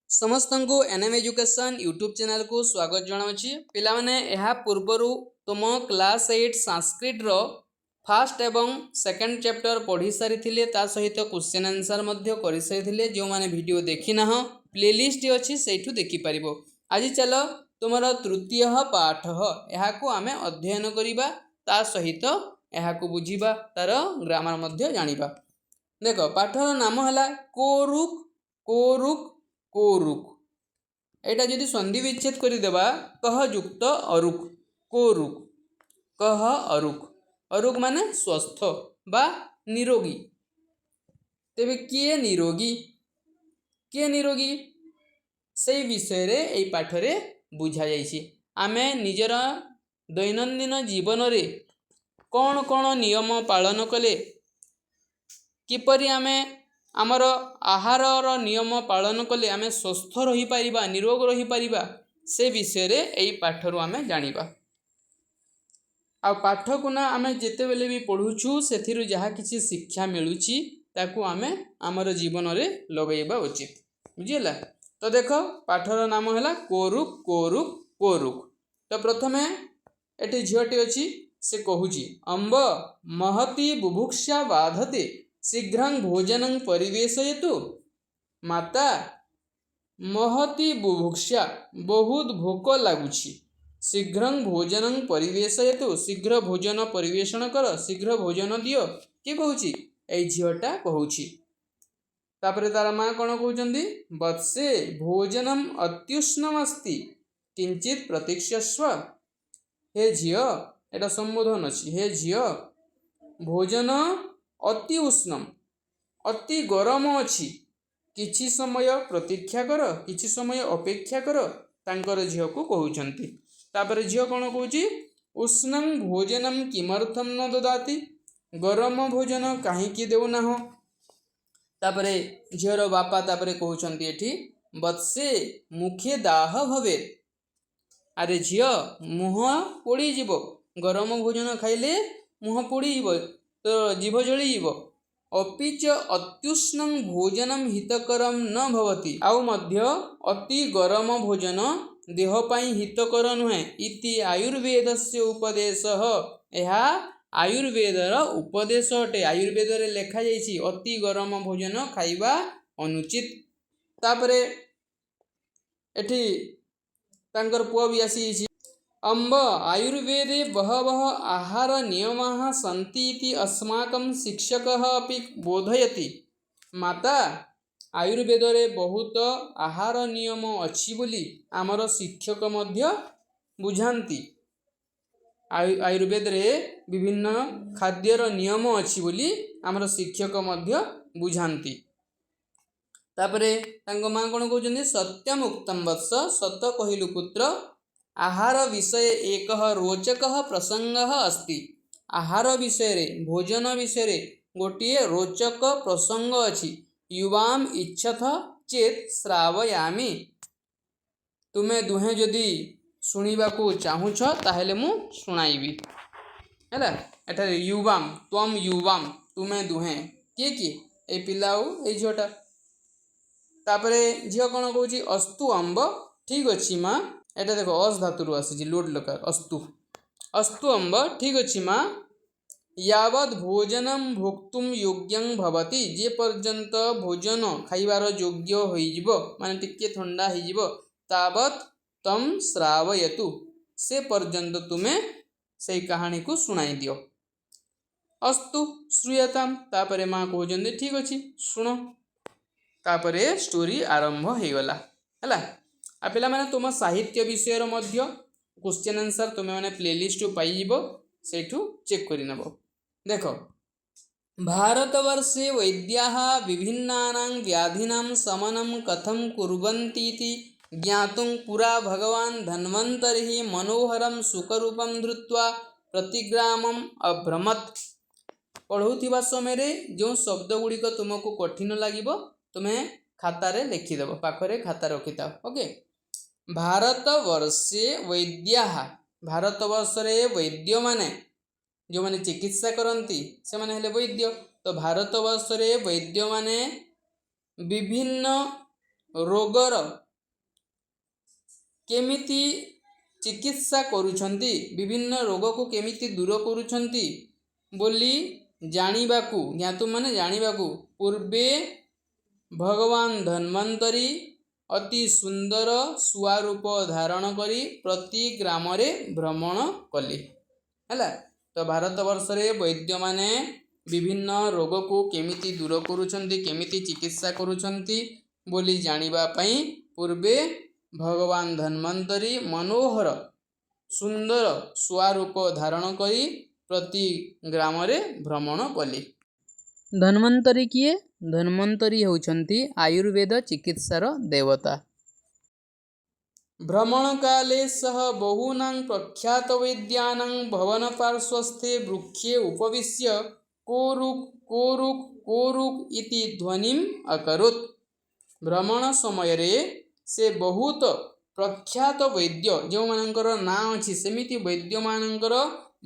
समस्त को NM education YouTube channel को स्वागत जनावि पिलाने यह पूर्वर तुम क्लास 8 संस्कृत रो फर्स्ट एवं सेकंड चैप्टर पढ़ी सारी सहित क्वेश्चन आंसर कर सारी जो मैंने वीडियो देखी ना प्लेलिस्ट अच्छी से देखिपर। आज चल तुम तृतीय पाठ यह आम अध्ययन करवा सहित यह बुझा तार ग्रामर जाना। देख पाठर नाम है कोरुक कोरुक कोरुक। एटा जदि संधि विच्छेद करदेबा कह युक्त अरुक कोरुक कह अरुक अरुक माने स्वस्थ बा निरोगी। तेबे किए निरोगी से विषय रे एई पाठरे बुझा जाइछि। आमे निजर दैनंदिन जीवन रे कौन कौन नियम पालन कले किपरि आमे आमर आहार नियम पालन कले आमे स्वस्थ रही पारिबा निरोग रही पारिबा से विषय रे एई पाठरू आमे जानिबा। आ पाठ को ना आमे जेते बेले भी पढुछु सेथिरु जहा किछि शिक्षा मिलुछि ताकू आमे आमर जीवन रे लगेबा उचित। बुझिला? तो देखो पाठर नाम हैला कोरुक कोरुक कोरुक। तो प्रथमे एटी झियोटी अछि से कहूची अम्ब महति बुभुक्षा बाधते शीघ्रं भोजनं परिवेशयतु। माता महति बुभुक्षा बहुत भोक लागुछि शीघ्रं भोजनं परिवेशयतु शीघ्र भोजन परिवेषण कर शीघ्र भोजन दियो। के कहूची ए झियोटा कहूची। तापरे तार माँ कौन कहउचंदी वत्से भोजनम अत्युष्णमस्ति किंचित प्रतीक्षस्व। हे झियो एटा संबोधन अछि। हे झियो भोजन अति उष्णम अति गरम अछि किछि समय प्रतीक्षा कर किछि समय अपेक्षा कर तांकर झियो को कहउचंती। तापरे झियो कौन कहउची उष्णं भोजनम किमर्थम न ददाति गरम भोजन काहे कि देउना हो। तापरे झियोर बापा तापरे कहउचंती एठी वत्से मुखे दाह भवेत। अरे झियो मुह पोड़ी जीवो गरम भोजन खाइले मुह पोड़ी जीवो तो जीभ जली जीवो। अपिच अत्युष्णं भोजनम हितकरम न भवति आउ मध्य अति गरम भोजन देह पाई हितकर नुहे इति आयुर्वेदस्य उपदेशः। यह आयुर्वेदर उपदेश अटे। आयुर्वेद रे लेखा जाइछि अति गरम भोजन खाइबा अनुचित। तापरे एठी तांकर पुआ भी आसी अम्ब आयुर्वेदे बहवः आहार नियमाः सन्ति इति अस्माकं शिक्षकः अपि बोधयति। माता आयुर्वेद रे बहुत आहार नियम अछि बोली आमर शिक्षक मध्य बुझांती। आयुर्वेद रे विभिन्न खाद्यर नियम अछि बोली आमर शिक्षक मध्य बुझांती। तापरे तांको मां कोन कहउचंदी सत्यम उक्तम वत्स सत कहिलु पुत्र आहार विषय एक रोचक प्रसंग अस्ति। आहार विषय रे भोजन विषय रे गोटिए रोचक प्रसंग अछि। युवाम इच्छथ चेत श्रावयामि। तुमे दुहे जदि सुनिबा को चाहुछ ताहेले मु सुनाइबी हैला। एठारे युवाम त्वम युवाम तुमे दुहे के ए पिलाउ ए झोटा। तापरे झियो कौन कहउची अस्तु अम्ब ठीक अछि माँ। एटा देखो अस धातुरु आसी लोड लकार अस्तु अस्तु अम्ब ठीक अछि माँ। यावत भोजनम भोक्तुम योग्यं भवति जे पर्यंत भोजन खाइबार योग्य होइजिवो माने टिके ठंडा होइजिवो तावत तम श्रावयतु से पर्यंत तुमे से कहानी को सुनाई दियो। अस्तु श्रूयताम। तापरे माँ कहउचंदी ठीक अछि सुनो। तापरे स्टोरी आरंभ हो गला हैला। आ पिला माने तुम साहित्य विषय मध्य क्वेश्चन आंसर तुम मैंने प्लेलिस्ट पाइब सेठू चेक कर नब। देख भारतवर्षे वैद्याः विभिन्नानां व्याधीनां शमनं कथं कुर्वन्ति इति ज्ञातुं पुरा भगवान् धन्वन्तरिः मनोहरं सुखरूपं धृत्वा प्रतिग्रामम् अभ्रमत्। पढ़ुथिबा समय जो शब्द गुड़िक तुमको कठिन लागिबो तुम्हें खातारे लिखिदेव पाखरे खाता रखिथा। ओके भारतवर्षे वैद्याः भारतवर्ष रे वैद्य माने जो माने चिकित्सा करती से माने हेले वैद्य। तो भारतवर्ष रे वैद्य माने विभिन्न ରୋଗର କେମିତି ଚିକିତ୍ସା କରୁଛନ୍ତି, ବିଭିନ୍ନ ରୋଗକୁ କେମିତି ଦୂର କରୁଛନ୍ତି ବୋଲି ଜାଣିବାକୁ, ଜ୍ଞାତୁମାନେ ଜାଣିବାକୁ ପୂର୍ବେ ଭଗବାନ ଧନ୍ୱନ୍ତରୀ ଅତି ସୁନ୍ଦର ସ୍ୱରୂପ ଧାରଣ କରି ପ୍ରତି ଗ୍ରାମରେ ଭ୍ରମଣ କଲେ। ହେଲା, ତ ଭାରତବର୍ଷରେ ବୈଦ୍ୟମାନେ ବିଭିନ୍ନ ରୋଗକୁ କେମିତି ଦୂର କରୁଛନ୍ତି, କେମିତି ଚିକିତ୍ସା କରୁଛନ୍ତି ବୋଲି ଜାଣିବା ପାଇଁ ପୂର୍ବେ ଭଗବାନ ଧନ୍ୱନ୍ତରୀ ମନୋହର ସୁନ୍ଦର ସ୍ୱରୂପ ଧାରଣ କରି ପ୍ରତି ଗ୍ରାମରେ ଭ୍ରମଣ କଲେ। ଧନ୍ୱନ୍ତରୀ କିଏ? ଧନ୍ୱନ୍ତରୀ ହେଉଛନ୍ତି ଆୟୁର୍ବେଦ ଚିକିତ୍ସାର ଦେବତା। ଭ୍ରମଣକାଲେ ସହ ବହୂନାଂ ପ୍ରଖ୍ୟାତ ବୈଦ୍ୟାନାଂ ଭବନ ପାର୍ଶ୍ୱସ୍ଥେ ବୃକ୍ଷେ ଉପବିଶ୍ୟ କୋରୁକ୍ କୋରୁକ୍ କୋରୁକ୍ ଇତି ଧ୍ୱନିମ୍ ଅକରୋତ୍। ଭ୍ରମଣ ସମୟରେ ସେ ବହୁତ ପ୍ରଖ୍ୟାତ ବୈଦ୍ୟ, ଯେଉଁମାନଙ୍କର ନାଁ ଅଛି ସେମିତି ବୈଦ୍ୟମାନଙ୍କର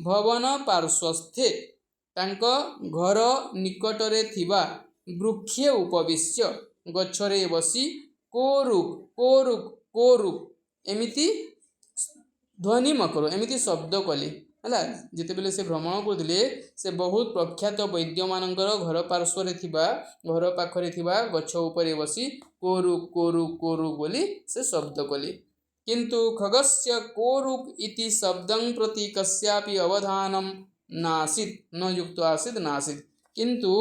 ଭବନ ପାର୍ଶ୍ୱସ୍ଥେ, ତାଙ୍କ ଘର ନିକଟରେ ଥିବା ବୃକ୍ଷେ ଉପବିଶ୍ୟ, ଗଛରେ ବସି କୋରୁକ୍ କୋରୁକ୍ କୋରୁକ୍ ଏମିତି ଧ୍ୱନି ମକର, ଏମିତି ଶବ୍ଦ କଲେ। ହେଲା, ଯେତେବେଳେ ସେ ଭ୍ରମଣ କରୁଥିଲେ ସେ ବହୁତ ପ୍ରଖ୍ୟାତ ବୈଦ୍ୟମାନଙ୍କର ଘର ପାର୍ଶ୍ୱରେ ଥିବା, ଘର ପାଖରେ ଥିବା ଗଛ ଉପରେ ବସି କୋରୁକ୍ କୋରୁକ୍ କୋରୁକ୍ ବୋଲି ସେ ଶବ୍ଦ କଲେ। କିନ୍ତୁ ଖଗସ୍ୟ କୋରୁକ୍ ଇତି ଶବ୍ଦଂ ପ୍ରତି କସ୍ୟାପି ଅବଧାନମ୍ ନାସିତ୍, ନ ଯୁକ୍ତ ଆସିତ୍ ନାସିତ୍। କିନ୍ତୁ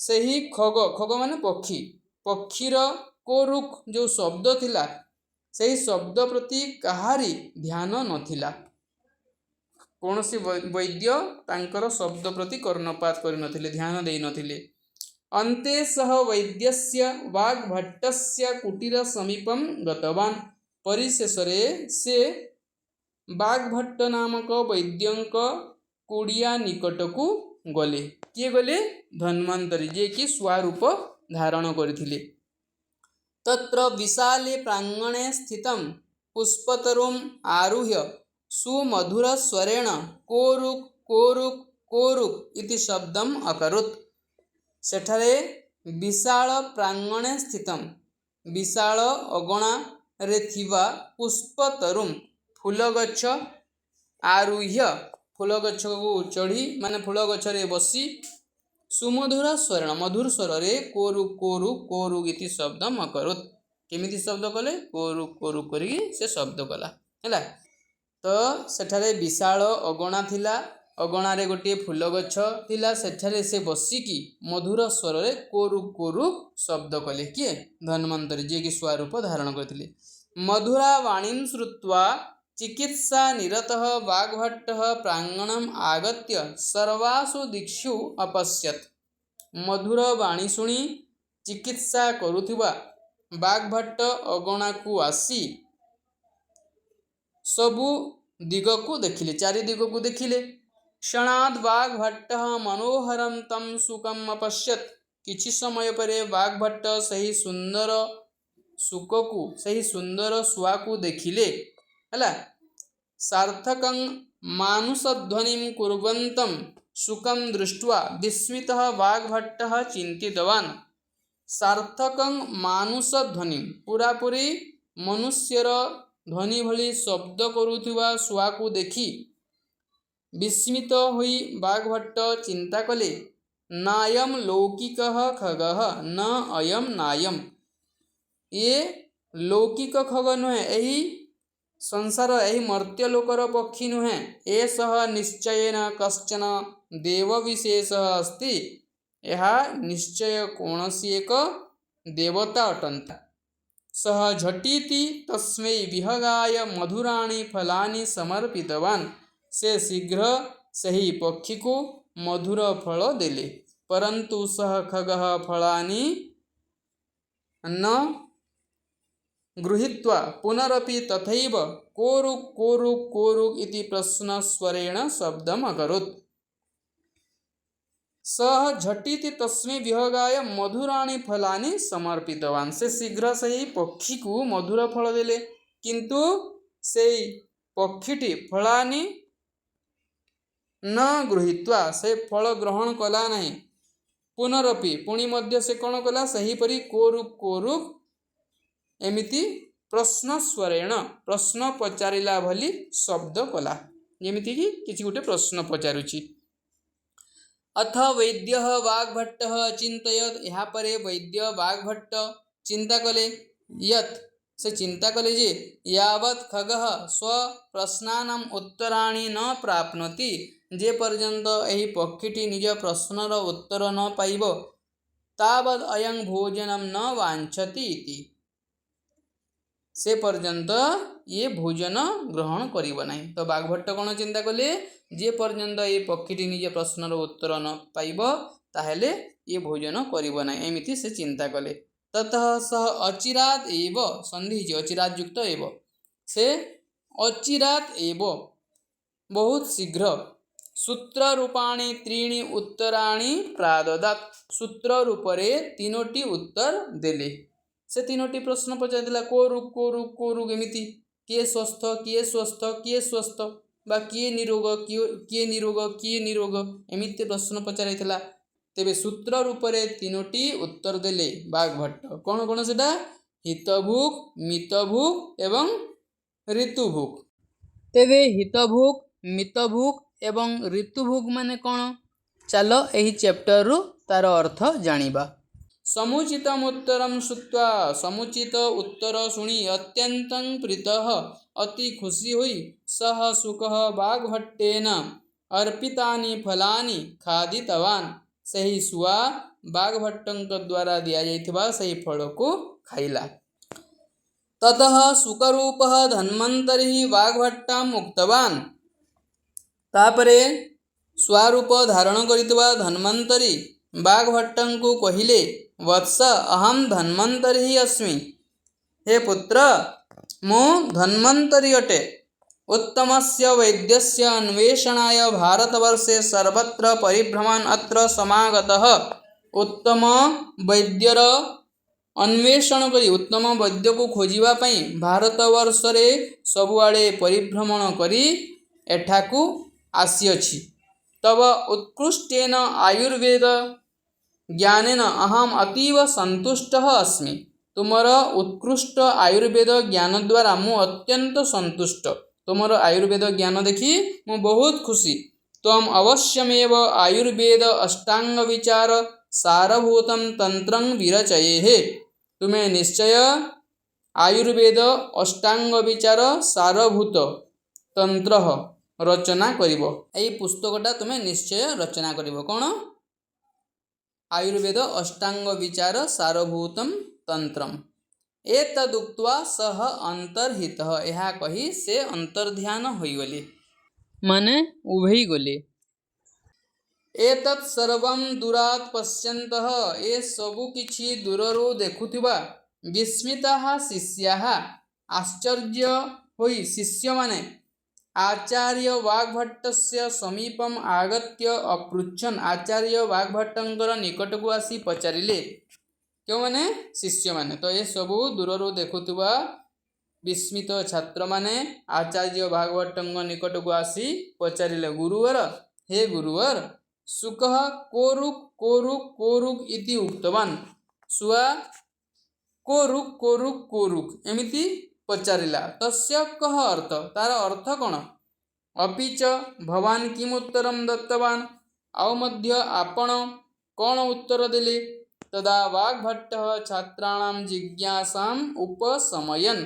ସେହି ଖଗ, ଖଗ ମାନେ ପକ୍ଷୀ, ପକ୍ଷୀର କୋରୁକ୍ ଯେଉଁ ଶବ୍ଦ ଥିଲା ସେହି ଶବ୍ଦ ପ୍ରତି କାହାରି ଧ୍ୟାନ ନଥିଲା। କୌଣସି ବୈଦ୍ୟ ତାଙ୍କର ଶବ୍ଦ ପ୍ରତି କର୍ଣ୍ଣପାତ କରିନଥିଲେ, ଧ୍ୟାନ ଦେଇନଥିଲେ। ଅନ୍ତେ ସହ ବୈଦ୍ୟସ୍ୟ ବାଗ୍ଭଟ୍ଟସ୍ୟ କୁଟୀର ସମୀପଂ ଗତବାନ୍। ପରିଶେଷରେ ସେ ବାଗ୍ଭଟ୍ଟ ନାମକ ବୈଦ୍ୟଙ୍କ କୁଡ଼ିଆ ନିକଟକୁ ଗଲେ। କିଏ ଗଲେ? ଧନ୍ୱନ୍ତରୀ, ଯିଏକି ସ୍ୱରୂପ ଧାରଣ କରିଥିଲେ। ତତ୍ର ବିଶାଲେ ପ୍ରାଙ୍ଗଣେ ସ୍ଥିତଂ ପୁଷ୍ପତରୁମ୍ ଆରୁହ୍ୟ ସୁମଧୁର ସ୍ୱରେଣ କୋରୁକ୍ କୋରୁକ୍ କୋରୁକ୍ ଇତି ଶବ୍ଦଂ ଅକରୋତ୍। ସେଠାରେ ବିଶାଳ ପ୍ରାଙ୍ଗଣେ ସ୍ଥିତଂ, ବିଶାଳ ଅଗଣାରେ ଥିବା ପୁଷ୍ପତରୁମ୍ ଫୁଲଗଛ ଆରୁହ୍ୟ, ଫୁଲଗଛକୁ ଚଢ଼ି ମାନେ ଫୁଲଗଛରେ ବସି ସୁମଧୁର ସ୍ୱରେଣ, ମଧୁର ସ୍ୱରରେ କୋରୁକ୍ କୋରୁକ୍ କୋରୁକ୍ ଇତି ଶବ୍ଦଂ ଅକରୋତ୍, କେମିତି ଶବ୍ଦ କଲେ? କୋରୁକ୍ କୋରୁକ୍ କରିକି ସେ ଶବ୍ଦ କଲା। ହେଲା, ତ ସେଠାରେ ବିଶାଳ ଅଗଣା ଥିଲା, ଅଗଣାରେ ଗୋଟିଏ ଫୁଲ ଗଛ ଥିଲା, ସେଠାରେ ସେ ବସିକି ମଧୁର ସ୍ୱରରେ କୋରୁକ୍ କୋରୁକ୍ ଶବ୍ଦ କଲେ। କିଏ? ଧନ୍ୱନ୍ତରୀ, ଯିଏକି ସ୍ୱରୂପ ଧାରଣ କରିଥିଲେ। ମଧୁରା ବାଣୀଂ ଶ୍ରୁତ୍ୱା ଚିକିତ୍ସା ନିରତଃ ବାଗ୍ଭଟ୍ଟଃ ପ୍ରାଙ୍ଗଣମ୍ ଆଗତ୍ୟ ସର୍ବାସୁ ଦିକ୍ଷୁ ଅପଶ୍ୟତ୍। ମଧୁର ବାଣୀ ଶୁଣି ଚିକିତ୍ସା କରୁଥିବା ବାଗ୍ଭଟ୍ଟ ଅଗଣାକୁ ଆସି ସବୁ ଦିଗକୁ ଦେଖିଲେ, ଚାରି ଦିଗକୁ ଦେଖିଲେ। କ୍ଷଣାଦ୍ ବାଗ୍ଭଟ୍ଟଃ ମନୋହରଂ ତଂ ଶୁକମ୍ ଅପଶ୍ୟତ୍। କିଛି ସମୟ ପରେ ବାଗ୍ଭଟ୍ଟ ସେହି ସୁନ୍ଦର ଶୁକକୁ, ସେହି ସୁନ୍ଦର ଶୁଆକୁ ଦେଖିଲେ। ହେଲା, ସାର୍ଥକଂ ମାନୁଷଧ୍ୱନିଂ କୁର୍ବନ୍ତଂ ଶୁକଂ ଦୃଷ୍ଟ୍ୱା ବିସ୍ମିତଃ ବାଗ୍ଭଟ୍ଟଃ ଚିନ୍ତିତବାନ୍। ସାର୍ଥକଂ ମାନୁଷ ଧ୍ୱନି, ପୁରାପୁରି ମନୁଷ୍ୟର ଧ୍ୱନି ଭଳି ଶବ୍ଦ କରୁଥିବା ଶୁଆକୁ ଦେଖି ବିସ୍ମିତ ହୋଇ ବାଗ୍ଭଟ୍ଟ ଚିନ୍ତା କଲେ, ନାୟମ୍ ଲୌକିକଃ ଖଗଃ ନ ଅୟମ୍ ନାୟମ୍। ଇଏ ଲୌକିକ ଖଗ ନୁହେଁ, ଏହି ସଂସାର, ଏହି ମର୍ତ୍ତ୍ୟଲୋକର ପକ୍ଷୀ ନୁହେଁ, ଏଷଃ ନିଶ୍ଚୟେନ କଶ୍ଚନ ଦେବବିଶେଷଃ ଅସ୍ତି। ଏହା ନିଶ୍ଚୟ କୌଣସି ଏକ ଦେବତା ଅଟନ୍ତି। ସଃ ଝଟିତି ତସ୍ମୈ ବିହଗାୟ ମଧୁରାଣି ଫଲାନି ସମର୍ପିତବାନ୍। ସେ ଶୀଘ୍ର ସେହି ପକ୍ଷୀକୁ ମଧୁର ଫଳ ଦେଲେ। ପରନ୍ତୁ ସଃ ଖଗଃ ଫଳାନି ନ ଗୃହୀତ୍ୱା ପୁନରପି ତଥୈବ କୋରୁକ୍ କୋରୁକ୍ କୋରୁକ୍ ଇତି ପ୍ରଶ୍ନସ୍ୱରେଣ ଶବ୍ଦମ୍ ଅକରୋତ୍। ସଃ ଝଟିତି ତସ୍ମୈ ବିହଗାୟ ମଧୁରାଣି ଫଲାନି ସମର୍ପିତବାନ୍। ସେ ଶୀଘ୍ର ସେହି ପକ୍ଷୀକୁ ମଧୁର ଫଳ ଦେଲେ, କିନ୍ତୁ ସେହି ପକ୍ଷୀଟି ଫଳାନି ନ ଗୃହୀତ୍ୱା, ସେ ଫଳ ଗ୍ରହଣ କଲା ନାହିଁ। ପୁନରପି, ପୁଣି ମଧ୍ୟ ସେ କ'ଣ କଲା? ସେହିପରି କୋରୁକ୍ କୋରୁକ୍ एमिति प्रश्न स्वरेण प्रश्न पचारिला भली शब्द कला जेमिति कि किछि गोटे प्रश्न पचारुछि। अथ वैद्य वाग्भट्ट चिंतयत यहाँ परे वैद्य वाग्भट्ट चिंता कले यत से चिंता कले जे यावत् खगः स्व प्रश्नानाम उत्तराणि न प्राप्नोति जे पर्यंत एही पक्षीटी निज प्रश्नर उत्तर न पाइब तावद अयं भोजनम न वांछति इति से पर्यंत ये भोजन ग्रहण करिब नाही। तो बाघभट्ट कौन चिंता कले जे पर्यंत ये पक्षीटी निज प्रश्नर उत्तर न पाइब ताहेले ये भोजन करिब नाही एमिति से चिंता कले। ततः सह अचिरात एव संधि अचिरात युक्त एव से अचिरात एव बहुत शीघ्र सूत्र रूपाणि त्रीणि उत्तराणि प्राददात सूत्र रूपरे तीनोटी उत्तर देले। से तीनोटी प्रश्न पचारिला को रोग एमिति किए स्वस्थ किए स्वस्थ किए स्वस्थ बा किए निरोग एमिति प्रश्न पचारिला। तेबे सूत्र रूपरे तीनोटी उत्तर देले बाघभट्ट कौन कौन सेटा हितभुक मितभुक एवं ऋतुभुक। तेबे हितभुक मितभुक एवं ऋतुभुक माने कौन चलो एही चैप्टर रु तार अर्थ जानिबा। समुचितम उत्तरम श्रुत्वा समुचित उत्तर सुनी अत्यंतं प्रीतः अति खुशी हुई सह सुखः बाघभट्टेन अर्पितानि फलानि खादितवान सही सुआ बाघभट्टंक द्वारा दिया जाइथिबा सही फल को खाइला। ततः सुखरूपः धन्वन्तरी बाघभट्टं उक्तवान तापरे स्वरूप धारण करितबा धन्वन्तरी बाघभट्टंकु कहिले वत्स अहम धन्वन्तरी अस्मि हे पुत्र मो धन्वन्तरी अटे उत्तमस्य वैद्यस्य अन्वेषणाय भारतवर्षे सर्वत्र परिभ्रमन् अत्र समागतः उत्तम वैद्यर अन्वेषण करी उत्तम वैद्य को खोजिबा पई भारतवर्ष रे सबुआड़े परिभ्रमण करी एठाकू आसीअछि। तब उत्कृष्टेन आयुर्वेद ज्ञानेन अहम अतीव संतुष्टः अस्मि तुमर उत्कृष्ट आयुर्वेद ज्ञान द्वारा मु अत्यंत संतुष्ट तुमर आयुर्वेद ज्ञान देखि मु बहुत खुशी। त्वम अवश्यमेव आयुर्वेद अष्टांग विचार सारभूतम तंत्रं विरचयेहे तुम्हें निश्चय आयुर्वेद अष्टांग विचार सारभूत तंत्र रचना करिवो। एई पुस्तकटा तुम्हें निश्चय रचना करिवो कौन आयुर्वेद अष्टांग विचार सारभूतम तंत्रम। एतदुक्त्वा सह अंतर्हितः यह कही से अंतर्ध्यान होइगले माने उभई गले। एतत् सर्वं दूरात् पश्यन्तः ए सबु किछि दूररु देखुथिबा विस्मिताः शिष्याः आश्चर्य होई शिष्य माने आचार्य वाग्भट्टस्य समीपम आगत्य अपृच्छन् आचार्य वाग्भट्टंकर निकट को आसी पचारिले क्यों माने शिष्य माने। तो ये सबु दूररु देखुथिबा विस्मित छात्र माने आचार्य वाग्भट्टंक निकट को आसी पचारिले गुरुवर हे गुरुवर सुखः कोरुक इति उक्तवान सुआ कोरुक एमिति पचारिला। तस्य कः अर्थ तार अर्थ कौन अपि च भवान किम उत्तरम दत्तवान आउ मध्य आपण कौन उत्तर देले। तदा वाग्भट्टः छात्राणां जिज्ञासाम् उपशमयन्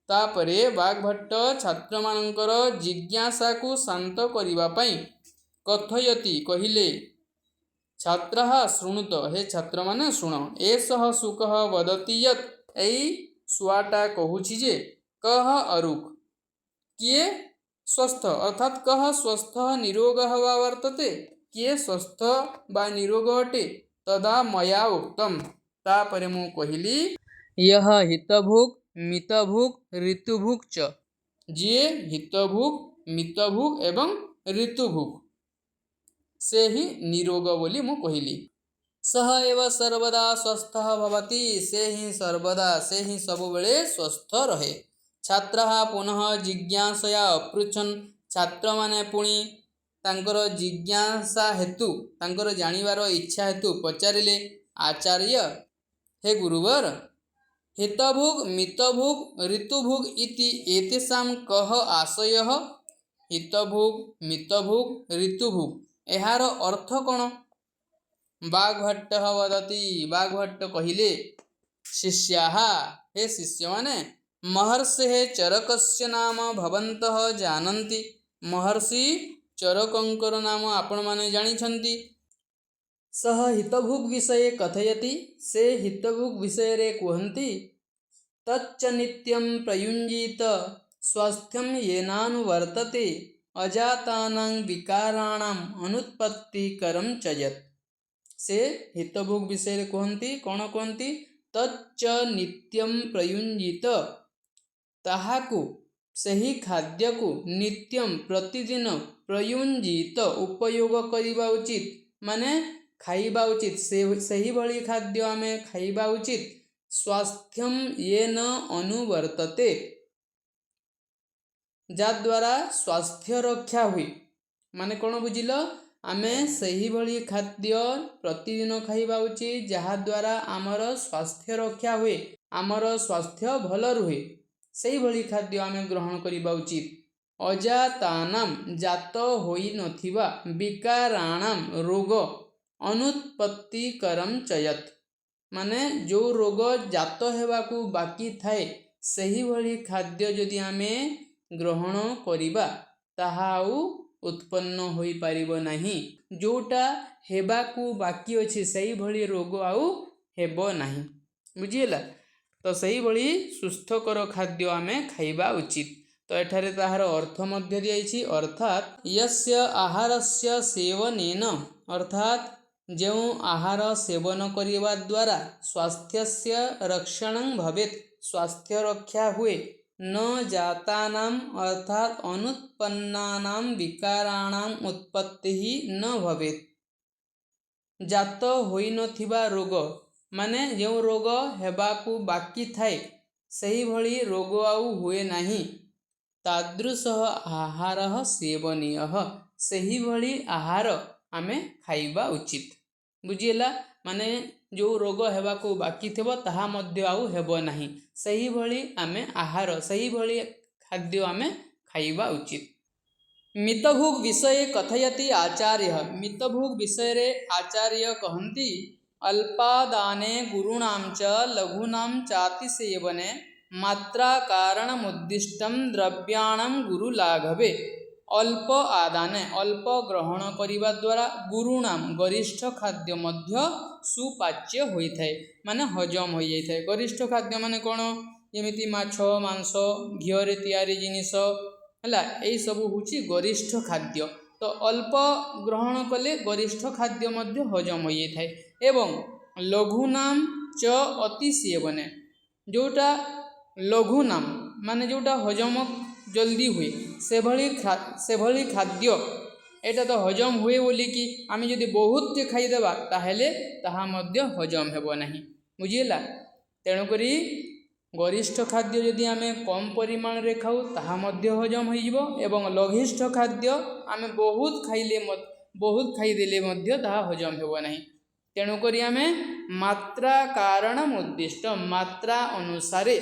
तापरे वाग्भट्ट छात्र मानकर जिज्ञासा को शांत करिबा पई कथयति कहिले छात्रः शृणुत हे छात्र माने शुण एषः सुखः वदति यत् एई सुआटा कहूछि जे कह अरुक किए स्वस्थ अर्थात कह स्वस्थ निरोग वा वर्तते किए स्वस्थ बा निरोग अटे तदा मया उक्तम तापरे मु कहिली यह हितभुक मितभुक ऋतुभुक च जे हितभुक मितभुक एवं ऋतुभुक से ही निरोग बोली मु कहिली। सह एव सर्वदा स्वस्थ भवति से ही सबुबेले स्वस्थ रहे। छात्रः पुनः जिज्ञासया अपृच्छन् छात्र माने पुणी तांकर जिज्ञासा हेतु तांकर जानिबार इच्छा हेतु पचारिले आचार्य हे गुरुवर हितभुग् मितभुग् ऋतुभुग् इति एतेषां कः आशयः? हितभुग् मितभुग् ऋतुभुग् एहार अर्थ कौन? बाग्भट्टः वदति। बाग्भट्ट कहिले शिष्याः हे शिष्य माने महर्षेः चरकस्य नाम भवन्तः जानन्ति। महर्षि चरकंकर नाम आपण माने जानिछन्ति। सह हितभुग् विषये कथयति। से हितभुग् विषय रे कुहन्ति तच्च नित्यं प्रयुञ्जीत स्वास्थ्यं येनानुवर्तते अजातानां विकाराणाम् अनुत्पत्तिकरं च यत्। से हितभुग् विषय रे कुहन्ति कौन कुहन्ति तच्च नित्यं प्रयुञ्जीत ताहाकु सही खाद्य को नित्यम प्रतिदिन प्रयुञ्जीत उपयोग करिबा उचित माने खाइबा उचित। सही भली खाद्य आमे खाइबा उचित। स्वास्थ्यम येन अनुवर्तते जाद्वारा स्वास्थ्य रक्षा हुई माने कौन बुझिल आमे सही भली खाद्य प्रतिदिन खाइबा उचित जहाद्वारा आमर स्वास्थ्य रक्षा हुए आमर स्वास्थ्य भल रुहे सही भली खाद्य आमे ग्रहण करिबा उचित। अजातानाम जात होई नथिबा विकाराणाम रोग अनुत्पत्तिकरम चयत माने जो रोग जात हेबाकू बाकी थाए सही भली खाद्य जदि आमे ग्रहण करिबा ताहा आउ उत्पन्न होई पारिबो नाही। जोटा हेबाकू बाकी अछि सही भली रोग आउ हेबो नाही। बुझिला तो सही भली सुस्थकर खाद्य आमे खाइबा उचित। तो एठारे ताहार अर्थ मध्य दियाइछि अर्थात यस्य आहारस्य सेवनेन अर्थात जो आहार सेवन करिबा द्वारा स्वास्थ्यस्य रक्षणं भवेत् स्वास्थ्य रक्षा हुए न जातानाम अर्थात अनुत्पन्नानाम विकाराणाम उत्पत्तिः न भवेत्। जात होई नथिबा रोग माने जो रोग हेबाकू बाकी थाए सही भली रोग आउ हुए नाही तादृशः आहारः सेवनीयः सही भली आहार आमे खाइबा उचित। बुझिला माने जो रोग हेबाकू बाकी थेबो ताहा मध्य आउ हेबो नाही सही भली आमे आहार सही भली खाद्य आमे खाइबा उचित। मितभुग् विषये कथयति आचार्य। मितभुग् विषय रे आचार्य कहन्ति अल्पादाने गुरूणां च लघूनां चाति सेवने मात्रा कारणमुद्दिष्टं द्रव्याणां गुरुलाघवे। अल्प आदाने अल्प ग्रहण करिबा द्वारा गुरूणाम गरिष्ठ खाद्य मध्य सुपाच्य होइथाय माने हजम होई जाइथाय। गरिष्ठ खाद्य माने कोन जेमिति माछ मांस घिओरे तयारी जिनिस हला एई सब हुची गरिष्ठ खाद्य। तो अल्प ग्रहण कले गरिष्ठ खाद्य मध्य हजम होई जाइथाय। एवं लघुनाम च अति सेवने जोटा लघुनाम माने जोटा हजम जल्दी हुए से भली खाद्य एटा तो हजम हुए बोली कि आमे जदि बहुत खाइदेबा ताहेले ताहा मध्य हजम हेबो नाही। बुझिला तेणु करी गरिष्ठ खाद्य जदि आमे कम परिमाण रे खाऊ ताहा मध्य हजम होई जिवो एवं लघिष्ठ खाद्य आमे बहुत खाइदेले मध्य ताहा हजम हेबो नाही। तेणु करी आमे मात्रा कारणम उद्दिष्ट मात्रा अनुसारे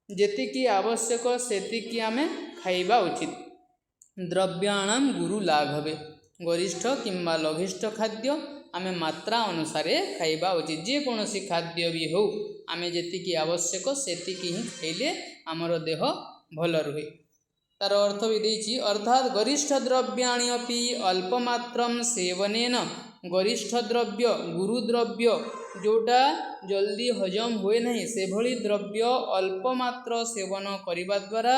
जेतिकी आवश्यक सेतिकी आमे खाइबा उचित। द्रव्याणाम गुरु लाघवे गरिष्ठ किंबा लघिष्ठ खाद्य आमे मात्रा अनुसारे खाइबा उचित। जे कोनोसी खाद्य भी हो आमे जेतिकी आवश्यक सेतिकी ही खाइले आमर देह भल रुहे। तार अर्थ भी देइछि अर्थात गरिष्ठ द्रव्याणि अपि अल्पमात्रं सेवनेन गरिष्ठ द्रव्य गुरु द्रव्य जोटा जल्दी हजम हुए नहीं से भली द्रव्य अल्पमात्र सेवन करिबा द्वारा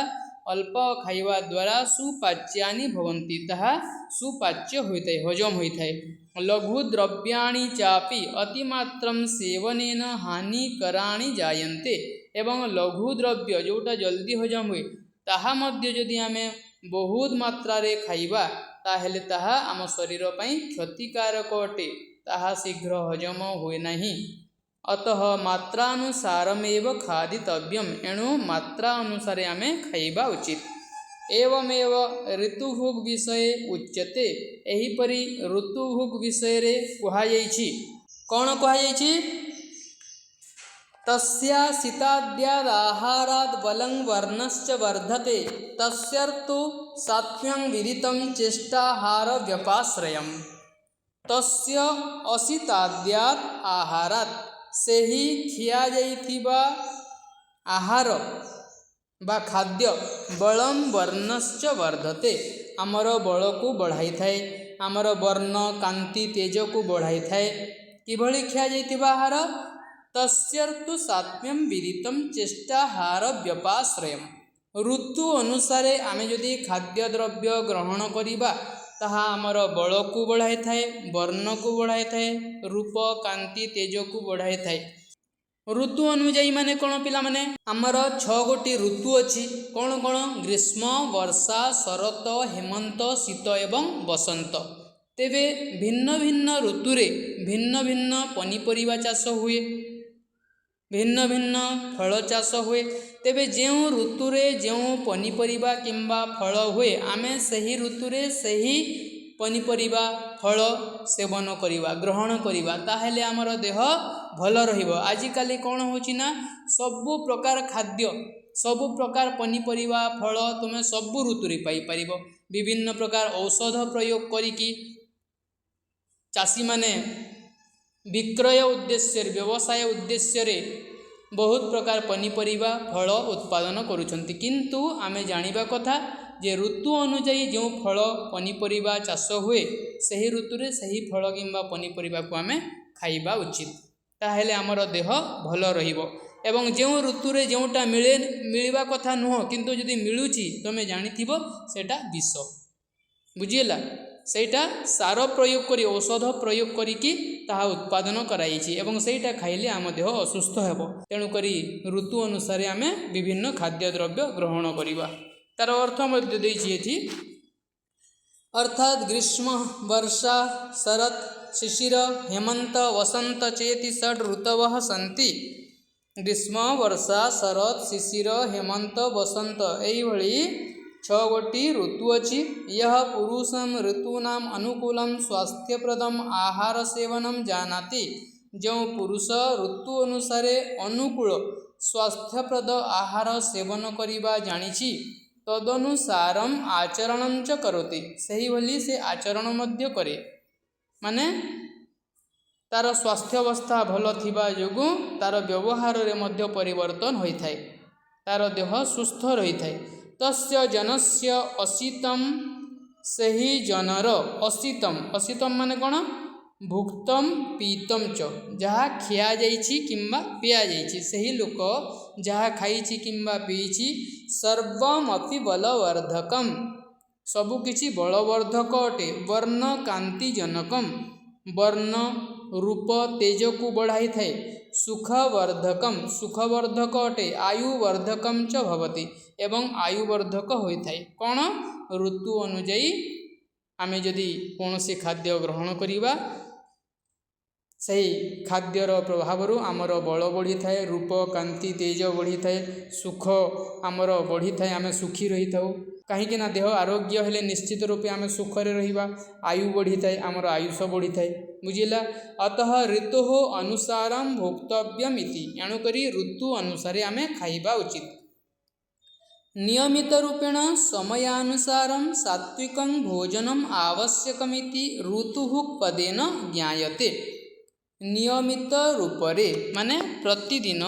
अल्प खाइबा द्वारा सुपाच्यानि भवन्ति ताहा सुपाच्य होइथाय हजम होइथाय। लघु द्रव्याणि चापि अतिमात्रं सेवनेन हानिकराणि जायन्ते एवं लघु द्रव्य जोटा जल्दी हजम हुए ताहा मध्य जदि आमे बहुत मात्रा रे खाइबा ताहेले ताहा आम शरीर पई क्षतिकारक अटे ताहा शीघ्र हजम हुए नहीं। अतः मात्रानुसारमेव खादितव्यम एणु मात्रा अनुसारे आमे खाइबा उचित। एवमेव ऋतुभुग् विषय उच्यते एहिपरि ऋतुभुग् विषय रे कुहा जाइछि। कोन कुहा जाइछि तस्या शीताद्याद् आहाराद् बलं वर्णश्च वर्धते तस्यर्तु सात्व्यं विदितं चेष्टाहार व्यपाश्रयम्। तस्य अशीताद्याद् आहारात् ସେହି ଖିଆଯାଇଥିବା ଆହାର ବା ଖାଦ୍ୟ ବଳମ୍ ବର୍ଣ୍ଣଶ୍ଚ ବର୍ଧତେ ଆମର ବଳକୁ ବଢ଼ାଇଥାଏ, ଆମର ବର୍ଣ୍ଣ କାନ୍ତି ତେଜକୁ ବଢ଼ାଇଥାଏ। କିଭଳି ଖିଆଯାଇଥିବା ଆହାର? ତସ୍ୟର୍ତୁ ସାତ୍ମ୍ୟଂ ବିଦିତଂ ଚେଷ୍ଟାହାର ବ୍ୟପାଶ୍ରୟମ୍। ଋତୁ ଅନୁସାରେ ଆମେ ଯଦି ଖାଦ୍ୟଦ୍ରବ୍ୟ ଗ୍ରହଣ କରିବା ତାହା ଆମର ବଳକୁ ବଢ଼ାଇଥାଏ, ବର୍ଣ୍ଣକୁ ବଢ଼ାଇଥାଏ, ରୂପ କାନ୍ତି ତେଜକୁ ବଢ଼ାଇଥାଏ। ଋତୁ ଅନୁଯାୟୀ ମାନେ କ'ଣ ପିଲାମାନେ? ଆମର 6ଗୋଟି ଋତୁ ଅଛି। କ'ଣ କ'ଣ? ଗ୍ରୀଷ୍ମ, ବର୍ଷା, ଶରତ, ହେମନ୍ତ, ଶୀତ ଏବଂ ବସନ୍ତ। ତେବେ ଭିନ୍ନ ଭିନ୍ନ ଋତୁରେ ଭିନ୍ନ ଭିନ୍ନ ପନିପରିବା ଚାଷ ହୁଏ, ଭିନ୍ନ ଭିନ୍ନ ଫଳ ଚାଷ ହୁଏ। ତେବେ ଯେଉଁ ଋତୁରେ ଯେଉଁ ପନିପରିବା କିମ୍ବା ଫଳ ହୁଏ ଆମେ ସେହି ଋତୁରେ ସେହି ପନିପରିବା ଫଳ ସେବନ କରିବା, ଗ୍ରହଣ କରିବା, ତାହେଲେ ଆମର ଦେହ ଭଲ ରହିବ। ଆଜିକାଲି କ'ଣ ହେଉଛି ନା ସବୁ ପ୍ରକାର ଖାଦ୍ୟ, ସବୁ ପ୍ରକାର ପନିପରିବା ଫଳ ତୁମେ ସବୁ ଋତୁରେ ପାଇପାରିବ। ବିଭିନ୍ନ ପ୍ରକାର ଔଷଧ ପ୍ରୟୋଗ କରିକି ଚାଷୀମାନେ ବିକ୍ରୟ ଉଦ୍ଦେଶ୍ୟରେ, ବ୍ୟବସାୟ ଉଦ୍ଦେଶ୍ୟରେ ବହୁତ ପ୍ରକାର ପନିପରିବା ଫଳ ଉତ୍ପାଦନ କରୁଛନ୍ତି। କିନ୍ତୁ ଆମେ ଜାଣିବା କଥା ଯେ ଋତୁ ଅନୁଯାୟୀ ଯେଉଁ ଫଳ ପନିପରିବା ଚାଷ ହୁଏ ସେହି ଋତୁରେ ସେହି ଫଳ କିମ୍ବା ପନିପରିବାକୁ ଆମେ ଖାଇବା ଉଚିତ, ତାହେଲେ ଆମର ଦେହ ଭଲ ରହିବ। ଏବଂ ଯେଉଁ ଋତୁରେ ଯେଉଁଟା ମିଳିବା କଥା ନୁହଁ କିନ୍ତୁ ଯଦି ମିଳୁଛି ତୁମେ ଜାଣିଥିବ ସେଇଟା ବିଷ, ବୁଝିହେଲା? ସେଇଟା ସାର ପ୍ରୟୋଗ କରି, ଔଷଧ ପ୍ରୟୋଗ କରିକି ତାହା ଉତ୍ପାଦନ କରାଯାଇଛି ଏବଂ ସେଇଟା ଖାଇଲେ ଆମ ଦେହ ଅସୁସ୍ଥ ହେବ। ତେଣୁକରି ଋତୁ ଅନୁସାରେ ଆମେ ବିଭିନ୍ନ ଖାଦ୍ୟଦ୍ରବ୍ୟ ଗ୍ରହଣ କରିବା। ତାର ଅର୍ଥ ମଧ୍ୟ ଦେଇଛି ଏଠି, ଅର୍ଥାତ୍ ଗ୍ରୀଷ୍ମ, ବର୍ଷା, ଶରତ, ଶିଶିର, ହେମନ୍ତ, ବସନ୍ତ ଚେତି ଷଡ୍ ଋତବଃ ସନ୍ତି। ଗ୍ରୀଷ୍ମ, ବର୍ଷା, ଶରତ, ଶିଶିର, ହେମନ୍ତ, ବସନ୍ତ ଏଇଭଳି 6ଗୋଟି ଋତୁ ଅଛି। ୟଃ ପୁରୁଷଂ ଋତୂନାମ୍ ଅନୁକୂலம் ସ୍ୱାସ୍ଥ୍ୟପ୍ରଦମ୍ ଆହାର ସେବନମ୍ ଜାନାତି। ଯେଉଁ ପୁରୁଷ ଋତୁ ଅନୁସାରେ ଅନୁକୂଳ ସ୍ୱାସ୍ଥ୍ୟପ୍ରଦ ଆହାର ସେବନ କରିବା ଜାଣିଛି, ତଦନୁସାରମ୍ ଆଚରଣଂ ଚ କରୋତି, ସେହିଭଳି ସେ ଆଚରଣ ମଧ୍ୟ କରେ। ମାନେ ତାର ସ୍ୱାସ୍ଥ୍ୟାବସ୍ଥା ଭଲ ଥିବା ଯୋଗୁଁ ତାର ବ୍ୟବହାରରେ ମଧ୍ୟ ପରିବର୍ତ୍ତନ ହୋଇଥାଏ, ତାର ଦେହ ସୁସ୍ଥ ରହିଥାଏ। ତସ୍ୟ ଜନସ୍ୟ ଅସିତମ୍, ସେହି ଜନର ଅସିତମ୍, ଅସିତମ୍ ମାନେ କ'ଣ? ଭୁକ୍ତମ୍ ପୀତମ୍ ଚ, ଯାହା ଖିଆଯାଇଛି କିମ୍ବା ପିଆଯାଇଛି, ସେହି ଲୋକ ଯାହା ଖାଇଛି କିମ୍ବା ପିଇଛି, ସର୍ବମପି ବଳବର୍ଦ୍ଧକମ୍, ସବୁକିଛି ବଳବର୍ଦ୍ଧକ ଅଟେ। ବର୍ଣ୍ଣ କାନ୍ତିଜନକମ୍, ବର୍ଣ୍ଣ ରୂପ ତେଜକୁ ବଢ଼ାଇଥାଏ। ସୁଖବର୍ଦ୍ଧକମ୍, ସୁଖବର୍ଦ୍ଧକ ଅଟେ। ଆୟୁବର୍ଦ୍ଧକମ୍ ଚ ଭବତି, ଏବଂ ଆୟୁବର୍ଦ୍ଧକ ହୋଇଥାଏ। କ'ଣ? ଋତୁ ଅନୁଯାୟୀ ଆମେ ଯଦି କୌଣସି ଖାଦ୍ୟ ଗ୍ରହଣ କରିବା ସେହି ଖାଦ୍ୟର ପ୍ରଭାବରୁ ଆମର ବଳ ବଢ଼ିଥାଏ, ରୂପ କାନ୍ତି ତେଜ ବଢ଼ିଥାଏ, ସୁଖ ଆମର ବଢ଼ିଥାଏ, ଆମେ ସୁଖୀ ରହିଥାଉ। କାହିଁକିନା ଦେହ ଆରୋଗ୍ୟ ହେଲେ ନିଶ୍ଚିତ ରୂପେ ଆମେ ସୁଖରେ ରହିବା। ଆୟୁ ବଢ଼ିଥାଏ, ଆମର ଆୟୁଷ ବଢ଼ିଥାଏ, ବୁଝିଲା? ଅତଃ ଋତୁ ଅନୁସାରମ୍ ଭୋକ୍ତବ୍ୟମିତି, ଏଣୁକରି ଋତୁ ଅନୁସାରେ ଆମେ ଖାଇବା ଉଚିତ। ନିୟମିତ ରୂପେଣ ସମୟାନୁସାରମ୍ ସାତ୍ୱିକଂ ଭୋଜନମ୍ ଆବଶ୍ୟକମିତି ଋତୁଃ ପଦେନ ଜ୍ଞାୟତେ। ନିୟମିତ ରୂପରେ ମାନେ ପ୍ରତିଦିନ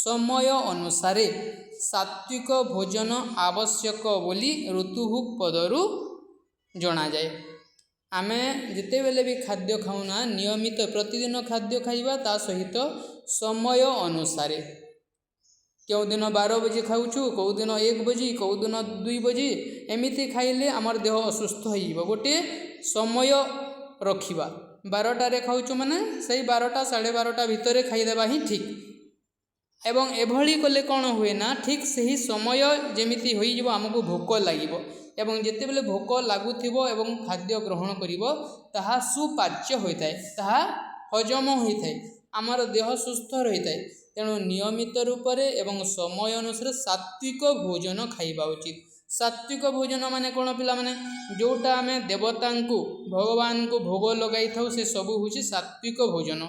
ସମୟ ଅନୁସାରେ ସାତ୍ୱିକ ଭୋଜନ ଆବଶ୍ୟକ ବୋଲି ଋତୁଃ ପଦରୁ ଜଣାଯାଏ। ଆମେ ଯେତେବେଳେ ବି ଖାଦ୍ୟ ଖାଉନା ନିୟମିତ ପ୍ରତିଦିନ ଖାଦ୍ୟ ଖାଇବା, ତା ସହିତ ସମୟ ଅନୁସାରେ। କେଉଁଦିନ 12 ବଜେ ଖାଉଛୁ, କେଉଁଦିନ 1 ବଜେ, କେଉଁଦିନ 2 ବଜେ, ଏମିତି ଖାଇଲେ ଆମର ଦେହ ଅସୁସ୍ଥ ହୋଇଯିବ। ଗୋଟିଏ ସମୟ ରଖିବା, 12ଟାରେ ଖାଉଛୁ ମାନେ ସେଇ 12ଟା 12:30 ଭିତରେ ଖାଇଦେବା ହିଁ ଠିକ୍। ଏବଂ ଏଭଳି କଲେ କ'ଣ ହୁଏ ନା ଠିକ୍ ସେହି ସମୟ ଯେମିତି ହୋଇଯିବ ଆମକୁ ଭୋକ ଲାଗିବ, ଏବଂ ଯେତେବେଳେ ଭୋକ ଲାଗୁଥିବ ଏବଂ ଖାଦ୍ୟ ଗ୍ରହଣ କରିବ ତାହା ସୁପାଚ୍ୟ ହୋଇଥାଏ, ତାହା ହଜମ ହୋଇଥାଏ, ଆମର ଦେହ ସୁସ୍ଥ ରହିଥାଏ। ତେଣୁ ନିୟମିତ ରୂପରେ ଏବଂ ସମୟ ଅନୁସାରେ ସାତ୍ୱିକ ଭୋଜନ ଖାଇବା ଉଚିତ। ସାତ୍ୱିକ ଭୋଜନ ମାନେ କ'ଣ ପିଲାମାନେ? ଯେଉଁଟା ଆମେ ଦେବତାଙ୍କୁ, ଭଗବାନଙ୍କୁ ଭୋଗ ଲଗାଇଥାଉ ସେ ସବୁ ହେଉଛି ସାତ୍ୱିକ ଭୋଜନ।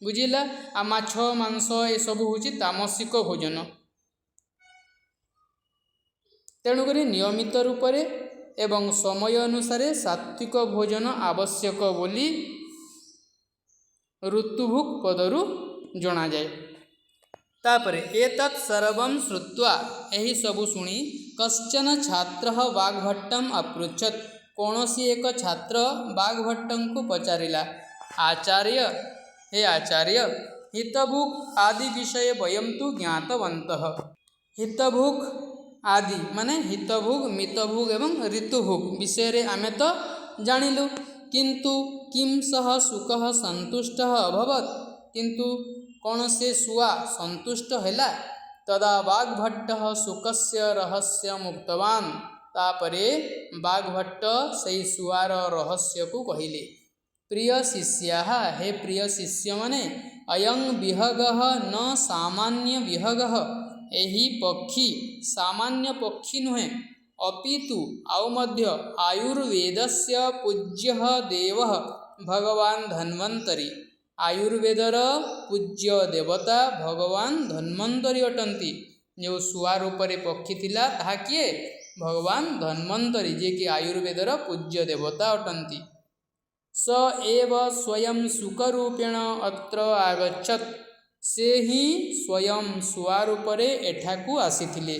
ବୁଝିଲା। ଆଉ ମାଛ ମାଂସ ଏସବୁ ହେଉଛି ତାମସିକ ଭୋଜନ। ତେଣୁକରି ନିୟମିତ ରୂପରେ ଏବଂ ସମୟ ଅନୁସାରେ ସାତ୍ଵିକ ଭୋଜନ ଆବଶ୍ୟକ ବୋଲି ଋତୁଭୁକ୍ ପଦରୁ ଜଣାଯାଏ। ତାପରେ ଏତତ୍ ସର୍ବଂ ଶ୍ରୁତ୍ୱା, ଏହି ସବୁ ଶୁଣି କଶ୍ଚନ ଛାତ୍ରଃ ବାଗ୍ଭଟ୍ଟମ୍ ଅପୃଚ୍ଛତ୍, କୌଣସି ଏକ ଛାତ୍ର ବାଗ୍ଭଟ୍ଟଙ୍କୁ ପଚାରିଲା, ଆଚାର୍ଯ୍ୟ, ହେ ଆଚାର୍ଯ୍ୟ, ହିତଭୁକ୍ ଆଦି ବିଷୟ ବୟଂ ତୁ ଜ୍ଞାତବନ୍ତଃ। ହିତଭୁକ୍ ଆଦି ମାନେ ହିତଭୁକ୍, ମିତଭୁକ୍ ଏବଂ ଋତୁଭୁକ୍ ବିଷୟରେ ଆମେ ତ ଜାଣିଲୁ, କିନ୍ତୁ କିମ୍ ସହ ଶୁକଃ ସନ୍ତୁଷ୍ଟଃ ଅଭବତ୍, କିନ୍ତୁ କ'ଣ ସେ ଶୁଆ ସନ୍ତୁଷ୍ଟ ହେଲା? ତଦା ବାଗ୍ଭଟ୍ଟଃ ଶୁକସ୍ୟ ରହସ୍ୟମ୍ ଉକ୍ତବାନ୍, ତାପରେ ବାଗ୍ଭଟ୍ଟ ସେହି ଶୁଆର ରହସ୍ୟକୁ କହିଲେ। ପ୍ରିୟ ଶିଷ୍ୟାଃ, ହେ ପ୍ରିୟ ଶିଷ୍ୟମାନେ, ଅୟଂ ବିହଗଃ ନ ସାମାନ୍ୟ ବିହଗଃ, ଏହି ପକ୍ଷୀ ସାମାନ୍ୟ ପକ୍ଷୀ ନୁହେଁ, ଅପିତୁ ଆଉ ମଧ୍ୟ ଆୟୁର୍ବେଦସ୍ୟ ପୂଜ୍ୟଃ ଦେବଃ ଭଗବାନ ଧନ୍ୱନ୍ତରୀ, ଆୟୁର୍ବେଦର ପୂଜ୍ୟ ଦେବତା ଭଗବାନ ଧନ୍ୱନ୍ତରୀ ଅଟନ୍ତି। ଯେଉଁ ଶୁଆ ରୂପରେ ପକ୍ଷୀ ଥିଲା ତାହା କିଏ? ଭଗବାନ ଧନ୍ୱନ୍ତରୀ, ଯିଏକି ଆୟୁର୍ବେଦର ପୂଜ୍ୟ ଦେବତା ଅଟନ୍ତି। ସ ଏବ ସ୍ୱୟଂ ଶୁକରୂପେଣ ଅତ୍ର ଆଗଚ୍ଛତ୍, ସେ ହିଁ ସ୍ୱୟଂ ଶୁଆ ରୂପରେ ଏଠାକୁ ଆସିଥିଲେ।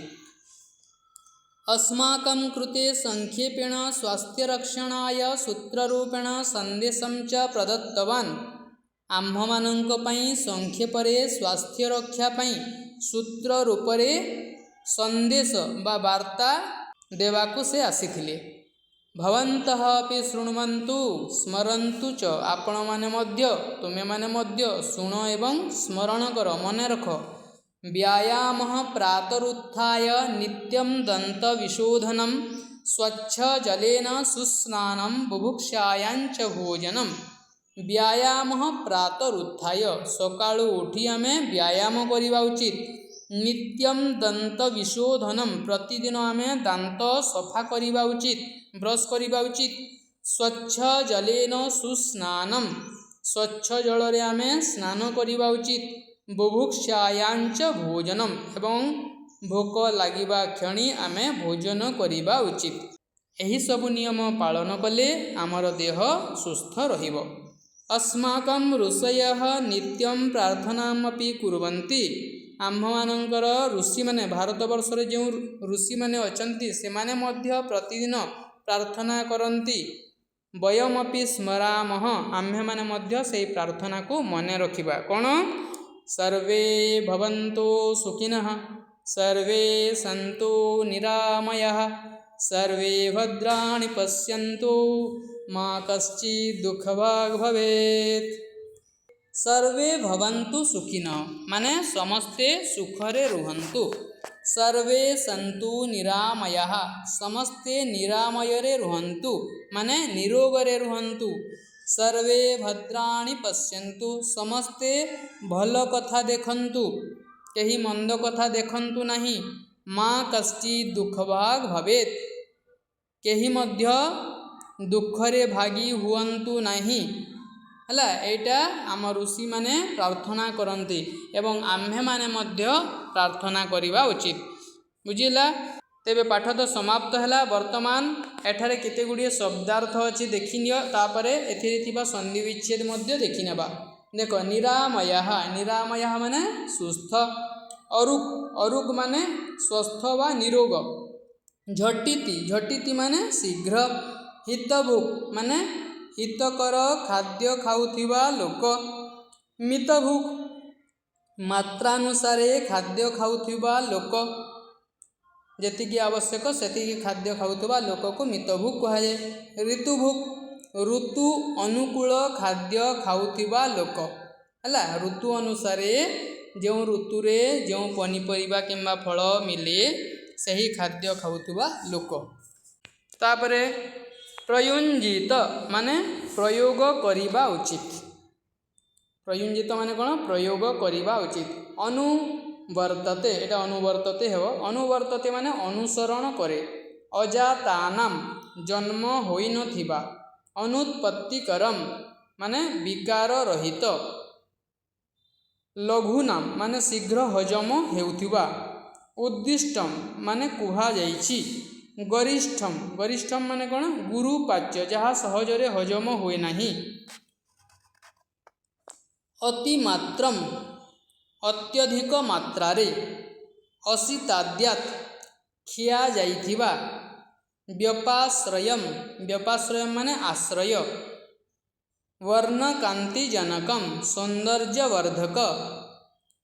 अस्माकं कृते संक्षेपेण स्वास्थ୍ୟରକ୍ଷଣାୟ ସୂତ୍ରରୂପେଣ ସନ୍ଦେଶଂ ଚ ପ୍ରଦତ୍ତବାନ୍, ଆମ୍ଭମାନଙ୍କ ପାଇଁ ସଂକ୍ଷେପରେ ସ୍ୱାସ୍ଥ୍ୟ ରକ୍ଷା ପାଇଁ ସୂତ୍ର ରୂପରେ ସନ୍ଦେଶ ବା ବାର୍ତ୍ତା ଦେବାକୁ ସେ ଆସିଥିଲେ। ଭବନ୍ତଃ ଆପି ଶୃଣ୍ୱନ୍ତୁ ସ୍ମରନ୍ତୁ ଚ, ଆପଣମାନେ ମଧ୍ୟ, ତୁମେମାନେ ମଧ୍ୟ ଶୁଣ ଏବଂ ସ୍ମରଣ କର, ମନେ ରଖ। ବ୍ୟାୟାମଃ ପ୍ରାତରୁତ୍ଥାୟ ନିତ୍ୟଂ ଦନ୍ତ ବିଶୋଧନମ୍ ସ୍ୱଚ୍ଛ ଜଲେନ ସୁସ୍ନାନମ୍ ବୁଭୁକ୍ଷାୟାଞ୍ଚ ଭୋଜନମ୍। ବ୍ୟାୟାମଃ ପ୍ରାତରୁତ୍ଥାୟ, ସକାଳୁ ଉଠି ଆମେ ବ୍ୟାୟାମ କରିବା ଉଚିତ। ନିତ୍ୟଂ ଦନ୍ତ ବିଶୋଧନମ୍, ପ୍ରତିଦିନ ଆମେ ଦାନ୍ତ ସଫା କରିବା ଉଚିତ, ବ୍ରଶ କରିବା ଉଚିତ। ସ୍ୱଚ୍ଛ ଜଲେନ ସୁସ୍ନାନମ୍, ସ୍ୱଚ୍ଛ ଜଳରେ ଆମେ ସ୍ନାନ କରିବା ଉଚିତ। ବୁଭୁକ୍ଷାୟାଞ୍ଚ ଭୋଜନମ୍, ଏବଂ ଭୋକ ଲାଗିବା କ୍ଷଣି ଆମେ ଭୋଜନ କରିବା ଉଚିତ। ଏହିସବୁ ନିୟମ ପାଳନ କଲେ ଆମର ଦେହ ସୁସ୍ଥ ରହିବ। अस्माकं ଋଷୟଃ ନିତ୍ୟଂ ପ୍ରାର୍ଥନାମପି କୁର୍वन्ति, ଆମ୍ଭମାନଙ୍କର ଋଷିମାନେ, ଭାରତବର୍ଷରେ ଯେଉଁ ଋଷିମାନେ ଅଛନ୍ତି ସେମାନେ ମଧ୍ୟ ପ୍ରତିଦିନ ପ୍ରାର୍ଥନା କରନ୍ତି। ବୟମପି ସ୍ମରାମଃ, ଆମ୍ଭେମାନେ ମଧ୍ୟ ସେହି ପ୍ରାର୍ଥନାକୁ ମନେ ରଖିବା। କ'ଣ? ସର୍ବେ ଭବନ୍ତୁ ସୁଖିନଃ, ସର୍ବେ ସନ୍ତୁ ନିରାମୟଃ, ସର୍ବେ ଭଦ୍ରାଣି ପଶ୍ୟନ୍ତୁ ମା କଶ୍ଚିଦ୍ ଦୁଃଖଭାଗ୍ ଭବେତ୍। ସର୍ବେ ଭବନ୍ତୁ ସୁଖିନଃ ମାନେ ସମସ୍ତେ ସୁଖରେ ରୁହନ୍ତୁ। ସର୍ବେ ସନ୍ତୁ ନିରାମୟଃ, ସମସ୍ତେ ନିରାମୟରେ ରୁହନ୍ତୁ ମାନେ ନିରୋଗରେ ରୁହନ୍ତୁ। ସର୍ବେ ଭଦ୍ରାଣି ପଶ୍ୟନ୍ତୁ, ସମସ୍ତେ ଭଲ କଥା ଦେଖନ୍ତୁ, କେହି ମନ୍ଦ କଥା ଦେଖନ୍ତୁ ନାହିଁ। ମା କଶ୍ଚିଦ୍ ଦୁଃଖଭାଗ୍ ଭବେତ୍, କେହି ମଧ୍ୟ ଦୁଃଖରେ ଭାଗୀ ହୁଅନ୍ତୁ ନାହିଁ। ହେଲା, ଏଇଟା ଆମ ଋଷିମାନେ ପ୍ରାର୍ଥନା କରନ୍ତି ଏବଂ ଆମ୍ଭେମାନେ ମଧ୍ୟ ପ୍ରାର୍ଥନା କରିବା ଉଚିତ। ବୁଝିଲା? ତେବେ ପାଠ ତ ସମାପ୍ତ ହେଲା। ବର୍ତ୍ତମାନ ଏଠାରେ କେତେ ଗୁଡ଼ିଏ ଶବ୍ଦାର୍ଥ ଅଛି ଦେଖିନିଅ, ତାପରେ ଏଥିରେ ଥିବା ସନ୍ଧି ବିଚ୍ଛେଦ ମଧ୍ୟ ଦେଖିନେବା। ଦେଖ, ନିରାମୟଃ, ନିରାମୟଃ ମାନେ ସୁସ୍ଥ। ଅରୁକ୍, ଅରୁକ୍ ମାନେ ସ୍ୱସ୍ଥ ବା ନିରୋଗ। ଝଟିତି, ଝଟିତି ମାନେ ଶୀଘ୍ର। ହିତଭୁକ୍ ମାନେ ହିତକର ଖାଦ୍ୟ ଖାଉଥିବା ଲୋକ। ମିତଭୁକ୍, ମାତ୍ରାନୁସାରେ ଖାଦ୍ୟ ଖାଉଥିବା ଲୋକ, ଯେତିକି ଆବଶ୍ୟକ ସେତିକି ଖାଦ୍ୟ ଖାଉଥିବା ଲୋକକୁ ମିତଭୁକ୍ କୁହାଯାଏ। ଋତୁଭୁକ୍, ଋତୁ ଅନୁକୂଳ ଖାଦ୍ୟ ଖାଉଥିବା ଲୋକ। ହେଲା, ଋତୁ ଅନୁସାରେ ଯେଉଁ ଋତୁରେ ଯେଉଁ ପନିପରିବା କିମ୍ବା ଫଳ ମିଳେ ସେହି ଖାଦ୍ୟ ଖାଉଥିବା ଲୋକ। ତାପରେ ପ୍ରୟୁଞ୍ଜିତ ମାନେ ପ୍ରୟୋଗ କରିବା ଉଚିତ। ପ୍ରୟୁଞ୍ଜିତ ମାନେ କ'ଣ? ପ୍ରୟୋଗ କରିବା ଉଚିତ। ଅନୁବର୍ତ୍ତତେ, ଏଇଟା ଅନୁବର୍ତ୍ତତେ ହେବ। ଅନୁବର୍ତ୍ତତେ ମାନେ ଅନୁସରଣ କରେ। ଅଜାତାନାମ୍, ଜନ୍ମ ହୋଇନଥିବା। ଅନୁତ୍ପତ୍ତିକରମ୍ ମାନେ ବିକାର ରହିତ। लघुनाम माने शीघ्र हजम हेउथिबा, उद्दिष्टम माने कुहाଯାଇଛି, गरिष्ठम गरिष्ठम माने कौन गुरुपाच्य जहाँ सहजरे हजम हुए नहीं, अतिमात्रम अत्यधिक मात्रारे, असिताद्यात खिया जाइथिबा, व्यपाश्रयम व्यपाश्रयम माने आश्रय, वर्णकांतिजनकम सौंदर्यवर्धक,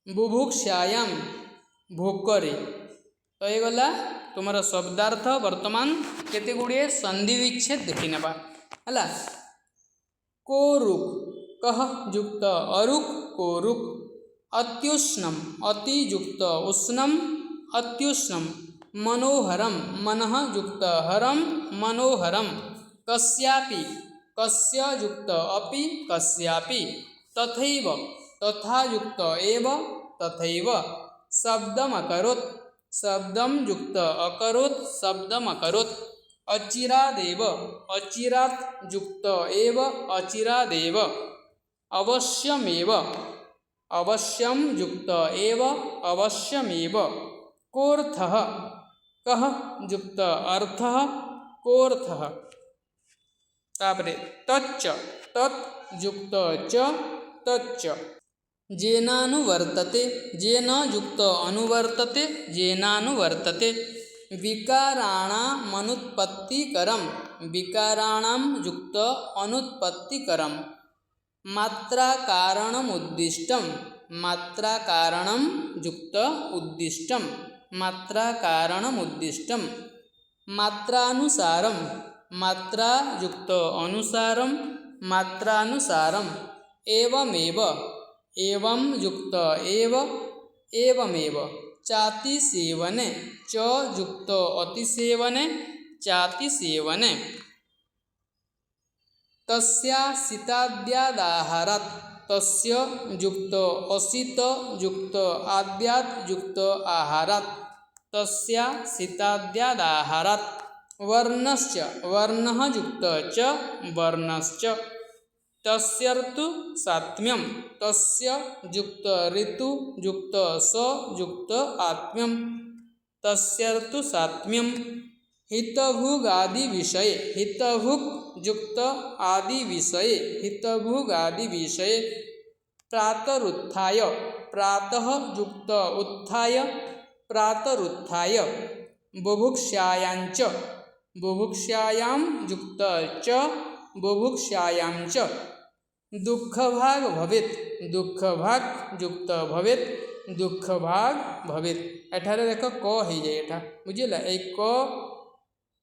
बुभुक्षायाम भोकरे। तो ये गला तुमर शब्दार्थ। वर्तमान केते गुड़िए संधि विच्छेद देखी नेबा हला। कोरुक कह युक्त अरुक कोरुक, अत्युष्णम अति युक्त उष्णम अत्युष्णम, मनोहरम मनः युक्त हरम मनोहरम, कस्यापि कस्य युक्त अपि कस्यापि, तथैव तथा युक्त एव तथैव, शब्दम अकरोत् शब्दम युक्त अकरोत् शब्दम अकरोत्, अचिरादेव अचिरात् युक्त एव अचिरादेव, अवश्यमेव अवश्यम युक्त एव अवश्यमेव, कोऽर्थः कः युक्त अर्थः कोऽर्थः। तापरे तच्च तत् युक्त च तच्च, जेनानुवर्तते जेन युक्त अनुवर्तते जेनानुवर्तते, विकाराणामनुत्पत्तिकरं विकाराणां युक्त अनुत्पत्तिकरं, मात्राकारणमुद्दिष्टं मात्राकारणं युक्त उद्दिष्टं मात्राकारणमुद्दिष्टं, मात्रानुसारं मात्रा युक्त अनुसारं मात्रानुसारं, एवमेव एवं युक्त एव एवमेव, चातिसेवने च युक्त अतिसेवने चातिसेवने, तस्यासिताद्यादाहारात् तस्य युक्त असित युक्त आद्यात् युक्त आहारात्, तस्यासिताद्यादाहारात्, वर्णश्च वर्णः युक्त च वर्णश्च, तस्यर्तु सात्म्यं तस्य युक्त ऋतु युक्त स युक्त आत्म्यं, तस्यर्तु सात्म्यं, हितभुगादि विषये हितभुग युक्त आदि विषये हितभुगादि विषये, प्रातरुत्थाय प्रातः युक्त उत्थाय प्रातरुत्थाय, बुभुक्षायाञ्च बुभुक्षायां युक्त च बुभुक्षायां च, दुःखभाग भवेत् दुःखभाग युक्त भवेत् दुःखभाग भवेत्। एठारे देख क हो जाए एठा बुझिला ए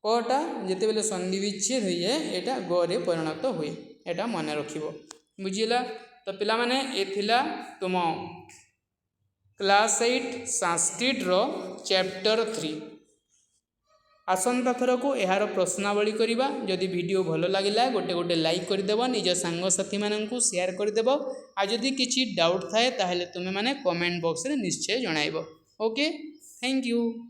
कटा जिते बेले संधि विच्छेद हो जाए एटा ग रे परिणत हुए, एटा मन रखिबो बुझिला। तो पिला माने ए थिला तुम क्लास 8 संस्कृत रो चैप्टर 3। आसंता थर को यार प्रश्नावली करवा। जदि वीडियो भल लगिला गोटे गोटे लाइक करदेव, निज सांगसाथी मानू शेयर करदेव। आ जदि किसी डाउट थाए ताहले तुमे माने कमेंट बॉक्स रे निश्चय जणाइब। Okay, thank you.